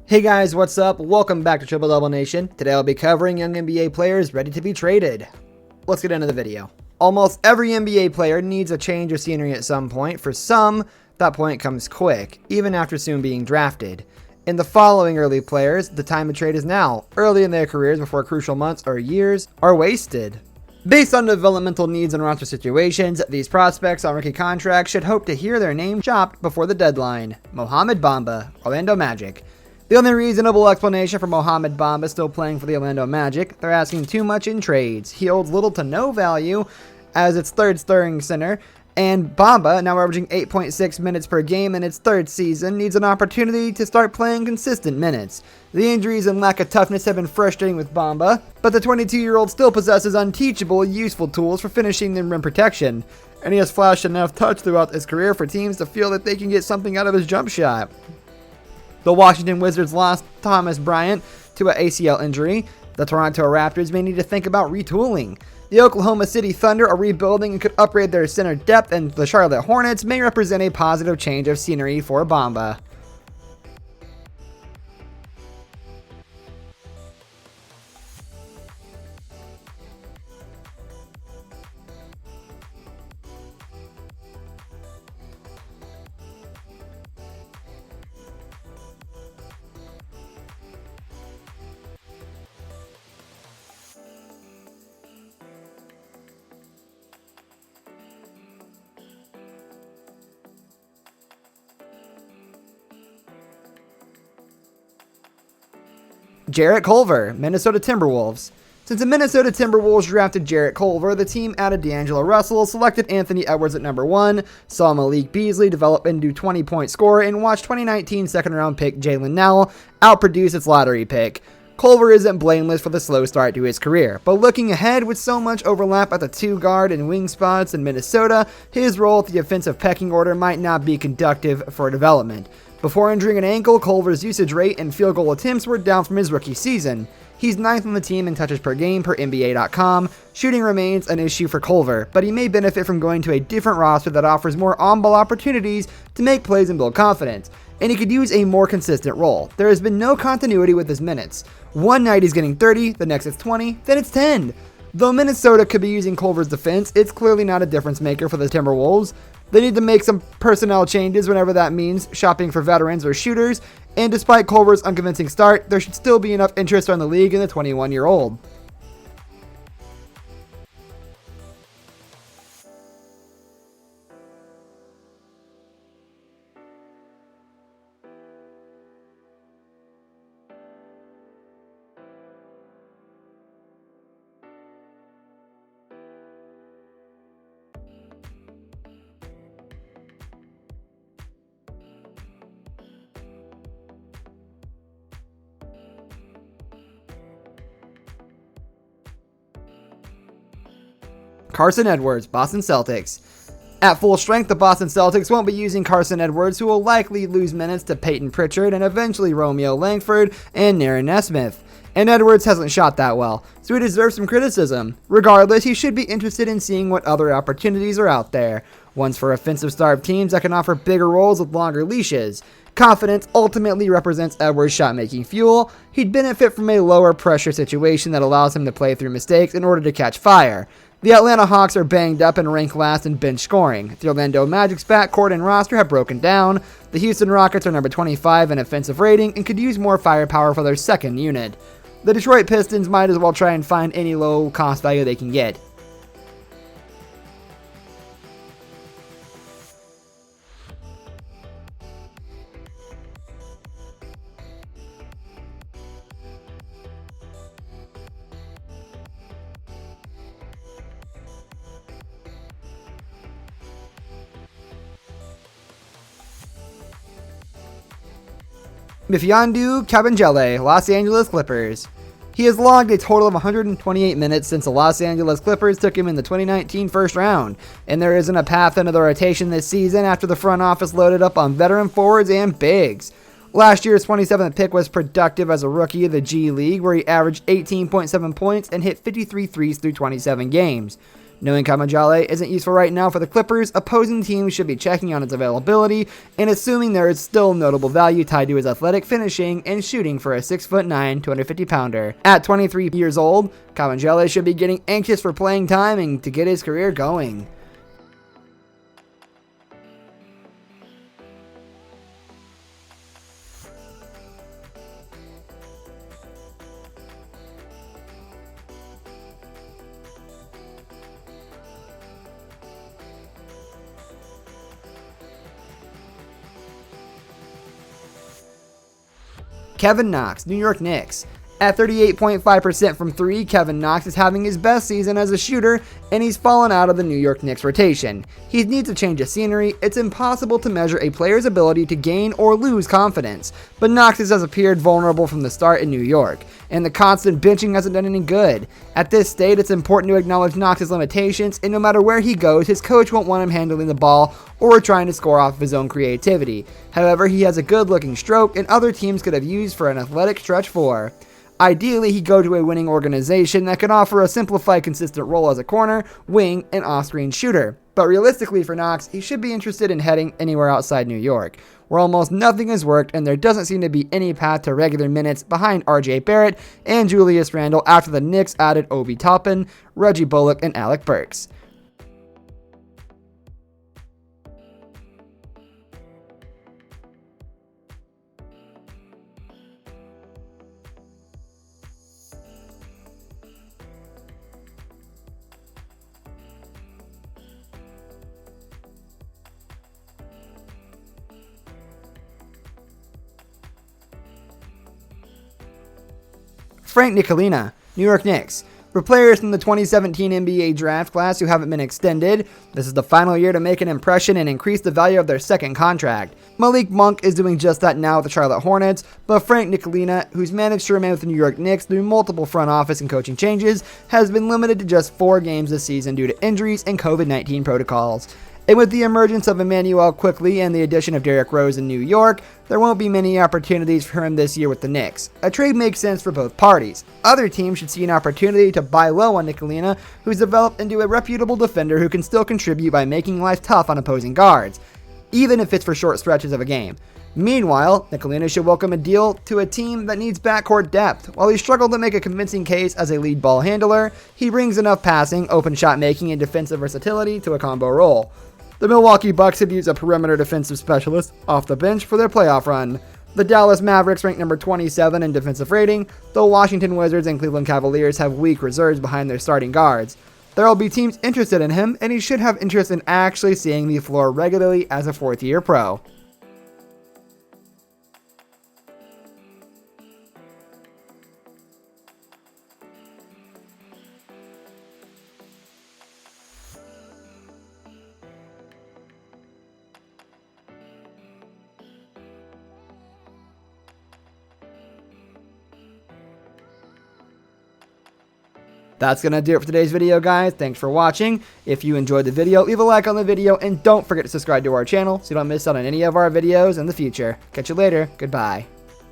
Hey guys, what's up? Welcome back to Triple Double Nation. Today I'll be covering young NBA players ready to be traded. Let's get into the video. Almost every NBA player needs a change of scenery at some point. For some, that point comes quick, even after soon being drafted. In the following early players, the time to trade is now, early in their careers before crucial months or years are wasted. Based on developmental needs and roster situations, these prospects on rookie contracts should hope to hear their name chopped before the deadline. Mohamed Bamba, Orlando Magic. The only reasonable explanation for Mohamed Bamba still playing for the Orlando Magic, they're asking too much in trades. He holds little to no value as its third starting center, and Bamba, now averaging 8.6 minutes per game in its third season, needs an opportunity to start playing consistent minutes. The injuries and lack of toughness have been frustrating with Bamba, but the 22-year-old still possesses unteachable, useful tools for finishing and rim protection, and he has flashed enough touch throughout his career for teams to feel that they can get something out of his jump shot. The Washington Wizards lost Thomas Bryant to an ACL injury. The Toronto Raptors may need to think about retooling. The Oklahoma City Thunder are rebuilding and could upgrade their center depth, and the Charlotte Hornets may represent a positive change of scenery for Bamba. Jarrett Culver, Minnesota Timberwolves. Since the Minnesota Timberwolves drafted Jarrett Culver, the team added D'Angelo Russell, selected Anthony Edwards at number 1, saw Malik Beasley develop into a 20-point scorer, and watched 2019 second-round pick Jalen Nell outproduce its lottery pick. Culver isn't blameless for the slow start to his career, but looking ahead with so much overlap at the 2-guard and wing spots in Minnesota, his role at the offensive pecking order might not be conducive for development. Before injuring an ankle, Culver's usage rate and field goal attempts were down from his rookie season. He's 9th on the team in touches per game per NBA.com. Shooting remains an issue for Culver, but he may benefit from going to a different roster that offers more on-ball opportunities to make plays and build confidence, and he could use a more consistent role. There has been no continuity with his minutes. One night he's getting 30, the next it's 20, then it's 10. Though Minnesota could be using Culver's defense, it's clearly not a difference maker for the Timberwolves. They need to make some personnel changes whenever that means shopping for veterans or shooters, and despite Culver's unconvincing start, there should still be enough interest around the league in the 21-year-old. Carson Edwards, Boston Celtics. At full strength, the Boston Celtics won't be using Carson Edwards, who will likely lose minutes to Peyton Pritchard and eventually Romeo Langford and Naren Nesmith. And Edwards hasn't shot that well, so he deserves some criticism. Regardless, he should be interested in seeing what other opportunities are out there, ones for offensive starved teams that can offer bigger roles with longer leashes. Confidence ultimately represents Edwards' shot-making fuel. He'd benefit from a lower pressure situation that allows him to play through mistakes in order to catch fire. The Atlanta Hawks are banged up and rank last in bench scoring. The Orlando Magic's backcourt and roster have broken down. The Houston Rockets are number 25 in offensive rating and could use more firepower for their second unit. The Detroit Pistons might as well try and find any low-cost value they can get. Mfiondu Kabengele, Los Angeles Clippers. He has logged a total of 128 minutes since the Los Angeles Clippers took him in the 2019 first round, and there isn't a path into the rotation this season after the front office loaded up on veteran forwards and bigs. Last year's 27th pick was productive as a rookie of the G League, where he averaged 18.7 points and hit 53 threes through 27 games. Knowing Kamajale isn't useful right now for the Clippers, opposing teams should be checking on its availability and assuming there is still notable value tied to his athletic finishing and shooting for a 6'9", 250-pounder. At 23 years old, Kamajale should be getting anxious for playing time and to get his career going. Kevin Knox, New York Knicks. At 38.5% from 3, Kevin Knox is having his best season as a shooter, and he's fallen out of the New York Knicks rotation. He needs a change of scenery. It's impossible to measure a player's ability to gain or lose confidence, but Knox has appeared vulnerable from the start in New York, and the constant benching hasn't done any good. At this stage, it's important to acknowledge Knox's limitations, and no matter where he goes, his coach won't want him handling the ball or trying to score off of his own creativity. However, he has a good-looking stroke, and other teams could have used for an athletic stretch 4. Ideally, he'd go to a winning organization that could offer a simplified, consistent role as a corner, wing, and off-screen shooter. But realistically for Knox, he should be interested in heading anywhere outside New York, where almost nothing has worked and there doesn't seem to be any path to regular minutes behind RJ Barrett and Julius Randle after the Knicks added Obi Toppin, Reggie Bullock, and Alec Burks. Frank Ntilikina, New York Knicks. For players from the 2017 NBA draft class who haven't been extended, this is the final year to make an impression and increase the value of their second contract. Malik Monk is doing just that now with the Charlotte Hornets, but Frank Ntilikina, who's managed to remain with the New York Knicks through multiple front office and coaching changes, has been limited to just 4 games this season due to injuries and COVID-19 protocols. And with the emergence of Emmanuel Quickley and the addition of Derrick Rose in New York, there won't be many opportunities for him this year with the Knicks. A trade makes sense for both parties. Other teams should see an opportunity to buy low on Ntilikina, who's developed into a reputable defender who can still contribute by making life tough on opposing guards, even if it's for short stretches of a game. Meanwhile, Ntilikina should welcome a deal to a team that needs backcourt depth. While he struggled to make a convincing case as a lead ball handler, he brings enough passing, open shot making, and defensive versatility to a combo role. The Milwaukee Bucks have used a perimeter defensive specialist off the bench for their playoff run. The Dallas Mavericks rank number 27 in defensive rating, though Washington Wizards and Cleveland Cavaliers have weak reserves behind their starting guards. There will be teams interested in him, and he should have interest in actually seeing the floor regularly as a 4th-year pro. That's going to do it for today's video, guys. Thanks for watching. If you enjoyed the video, leave a like on the video, and don't forget to subscribe to our channel so you don't miss out on any of our videos in the future. Catch you later. Goodbye.